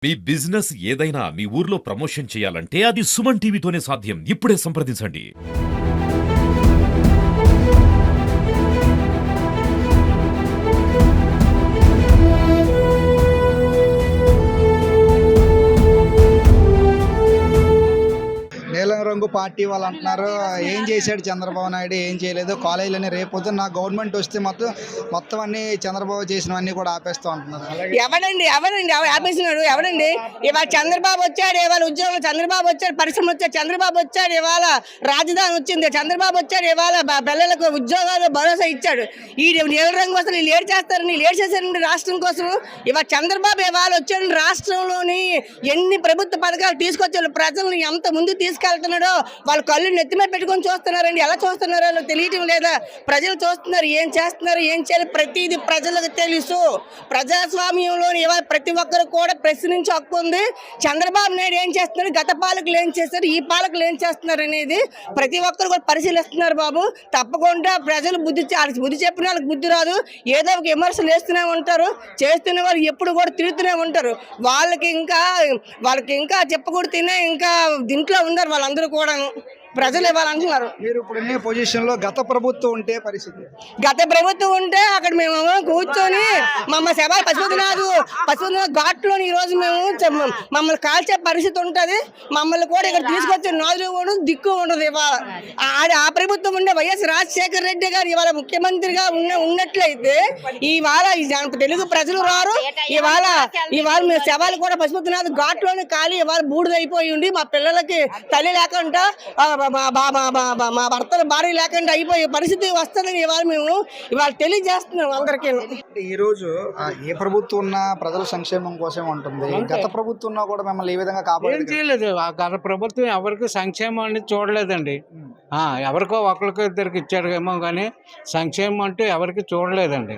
మీ business ఏదైనా మీ ఊర్లో promotion చేయాలంటే అది సుమన్ టీవీతోనే సాధ్యం. ఇప్పుడే సంప్రదించండి. నీలం రంగు పార్టీ వాళ్ళు అంటున్నారు, ఏం చేశాడు చంద్రబాబు నాయుడు, ఏం చేయలేదు. కాలేజీలని రేపు నా గవర్నమెంట్ వస్తే మొత్తం అన్ని చంద్రబాబు చేసినవన్నీ కూడా ఆపేస్తూ అంటున్నారు. ఎవడండి ఆపేసినాడు? ఎవడండి? ఇవాళ చంద్రబాబు వచ్చాడు, ఇవాళ ఉద్యోగం చంద్రబాబు వచ్చాడు, పరిశ్రమ వచ్చాడు చంద్రబాబు వచ్చాడు, ఇవాళ రాజధాని వచ్చింది చంద్రబాబు వచ్చాడు, ఇవాళ పిల్లలకు ఉద్యోగాలు భరోసా ఇచ్చాడు. ఈ నీల రంగు కోసం వీళ్ళు ఏడు చేస్తారండి, వీళ్ళు ఏడు చేశారండి రాష్ట్రం కోసం. ఇవాళ చంద్రబాబు ఇవాళ వచ్చాడు, రాష్ట్రంలోని ఎన్ని ప్రభుత్వ పథకాలు తీసుకొచ్చాడు, ప్రజలను ఎంత ముందు తీసుకెళ్తున్నాడో వాళ్ళ కళ్ళు నెత్తిమే పెట్టుకొని చూస్తున్నారండి. ఎలా చూస్తున్నారో తెలియటం లేదా? ప్రజలు చూస్తున్నారు, ఏం చేస్తున్నారు, ఏం చేయాలి ప్రతిదీ ప్రజలకు తెలుసు. ప్రజాస్వామ్యంలో ఇవాళ ప్రతి ఒక్కరు కూడా ప్రశ్నించే హక్కు ఉంది. చంద్రబాబు నాయుడు ఏం చేస్తున్నారు, గత పాలకులు ఏం చేస్తారు, ఈ పాలకులు ఏం చేస్తున్నారు అనేది ప్రతి ఒక్కరు కూడా పరిశీలిస్తున్నారు బాబు. తప్పకుండా ప్రజలు బుద్ధి చెప్పిన వాళ్ళకి బుద్ధి రాదు. ఏదో ఒక విమర్శలు వేస్తూనే ఉంటారు, చేస్తున్న వాళ్ళు ఎప్పుడు కూడా తిరుగుతూనే ఉంటారు. వాళ్ళకి ఇంకా చెప్పకూడదు, ఇంకా దీంట్లో ఉన్నారు వాళ్ళందరూ కూడా. ప్రజలు ఇవ్వాలంటున్నారు. మీరు ఇప్పుడు పొజిషన్ లో గత ప్రభుత్వం ఉంటే పరిస్థితి, గత ప్రభుత్వం ఉంటే అక్కడ మేము కూర్చొని మమ్మల్ని శవాలు పశుపతినాథ్ ఘాట్లోని ఈ రోజు మేము మమ్మల్ని కాల్చే పరిస్థితి ఉంటుంది. మమ్మల్ని కూడా ఇక్కడ తీసుకొచ్చే నాదులు కూడా దిక్కు ఉండదు. ఇవాళ ఆ ప్రభుత్వం ఉండే వైఎస్ రాజశేఖర రెడ్డి గారు ఇవాళ ముఖ్యమంత్రిగా ఉన్నట్లయితే ఇవాళ తెలుగు ప్రజలు రారు. ఇవాళ మేము శవాలు కూడా పశుపతినాథ్ ఘాట్లోని ఖాళీ ఇవాళ బూడిదైపోయి ఉండి మా పిల్లలకి తల్లి లేకుండా మా భర్తల భార్య లేకుండా అయిపోయే పరిస్థితి వస్తుందని ఇవాళ తెలియజేస్తున్నాం అందరికీ. ఈ రోజు ఏ ప్రభుత్వం ఉన్నా ప్రజల సంక్షేమం కోసం ఉంటుంది. గత ప్రభుత్వం ఉన్నా కూడా మిమ్మల్ని ఏ విధంగా చేయలేదు. గత ప్రభుత్వం ఎవరికి సంక్షేమం అనేది చూడలేదండి. ఎవరికో ఒకరికో ఇద్దరికి ఇచ్చాడేమో కానీ సంక్షేమం అంటే ఎవరికి చూడలేదండి.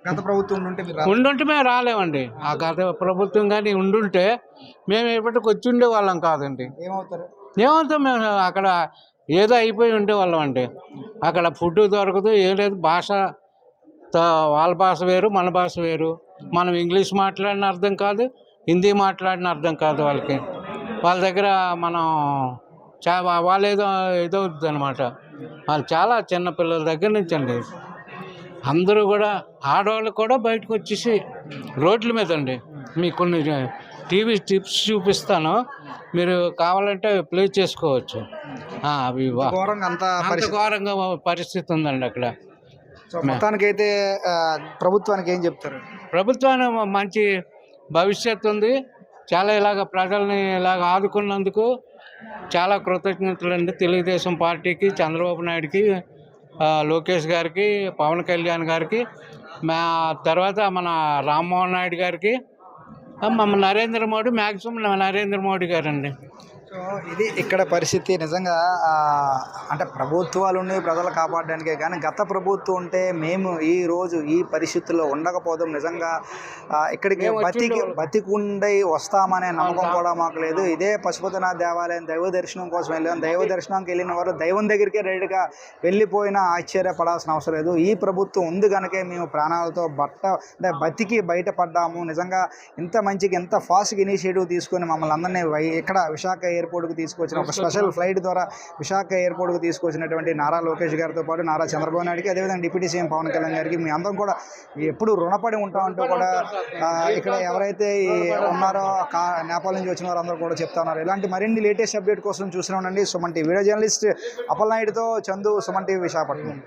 గత ప్రభుత్వం ఉండుంటే మేము రాలేమండి. ఆ గత ప్రభుత్వం కానీ ఉండుంటే మేము ఎప్పటికి వచ్చి ఉండేవాళ్ళం కాదండి. ఏమవుతాం మేము అక్కడ ఏదో అయిపోయి ఉండేవాళ్ళం అండి. అక్కడ ఫుడ్ దొరకదు, ఏం లేదు. భాష వాళ్ళ భాష వేరు, మన భాష వేరు. మనం ఇంగ్లీష్ మాట్లాడిన అర్థం కాదు, హిందీ మాట్లాడిన అర్థం కాదు వాళ్ళకి. వాళ్ళ దగ్గర మనం వాళ్ళు ఏదవుతుంది అనమాట. వాళ్ళు చాలా చిన్నపిల్లల దగ్గర నుంచి అండి అందరూ కూడా, ఆడవాళ్ళు కూడా బయటకు వచ్చేసి రోడ్ల మీద అండి. మీకు కొన్ని టీవీ టిప్స్ చూపిస్తాను, మీరు కావాలంటే ప్లే చేసుకోవచ్చు. అవి ఘోరంగా పరిస్థితి ఉందండి అక్కడ. మొత్తానికైతే ప్రభుత్వానికి ఏం చెప్తారు? ప్రభుత్వానికి మంచి భవిష్యత్తు ఉంది. చాలా ఇలాగ ప్రజల్ని ఇలాగ ఆదుకున్నందుకు చాలా కృతజ్ఞతలు అండి. తెలుగుదేశం పార్టీకి, చంద్రబాబు నాయుడుకి, లోకేష్ గారికి, పవన్ కళ్యాణ్ గారికి, తర్వాత మన రామ్మోహన్ నాయుడు గారికి, నరేంద్ర మోడీ, మ్యాక్సిమం నరేంద్ర మోడీ గారండి. సో ఇది ఇక్కడ పరిస్థితి. నిజంగా అంటే ప్రభుత్వాలు ప్రజలు కాపాడడానికే కానీ గత ప్రభుత్వం ఉంటే మేము ఈ రోజు ఈ పరిస్థితుల్లో ఉండకపోదాం. నిజంగా ఇక్కడికి బతికుండై వస్తామనే నమ్మకం కూడా మాకు లేదు. ఇదే పశుపతినాథ్ దేవాలయం దైవ దర్శనం కోసం వెళ్ళాం. దైవ దర్శనానికి వెళ్ళిన వారు దైవం దగ్గరికే రెడీగా వెళ్ళిపోయినా ఆశ్చర్యపడాల్సిన అవసరం లేదు. ఈ ప్రభుత్వం ఉంది కనుకే మేము ప్రాణాలతో అంటే బతికి బయటపడ్డాము. నిజంగా ఇంత మంచిగా, ఎంత ఫాస్ట్గా ఇనిషియేటివ్ తీసుకొని మమ్మల్ని అందరినీ ఇక్కడ విశాఖ ఎయిర్పోర్ట్కు తీసుకొచ్చిన, ఒక స్పెషల్ ఫ్లైట్ ద్వారా విశాఖ ఎయిర్పోర్ట్కు తీసుకొచ్చినటువంటి నారా లోకేష్ గారితో పాటు నారా చంద్రబాబు నాయుడుకి, అదేవిధంగా డిప్యూటీ సీఎం పవన్ కళ్యాణ్ గారికి మీ అందరం కూడా ఎప్పుడు రుణపడి ఉంటామంటూ కూడా ఇక్కడ ఎవరైతే ఉన్నారో నేపాల్ నుంచి వచ్చిన వారు అందరూ కూడా చెప్తా ఉన్నారు. ఇలాంటి మరిన్ని లేటెస్ట్ అప్డేట్ కోసం చూస్తూనే ఉండండి Suman TV. Video journalist Appal నాయుడుతో చందు, సుమన్ టీవీ విశాఖపట్నం.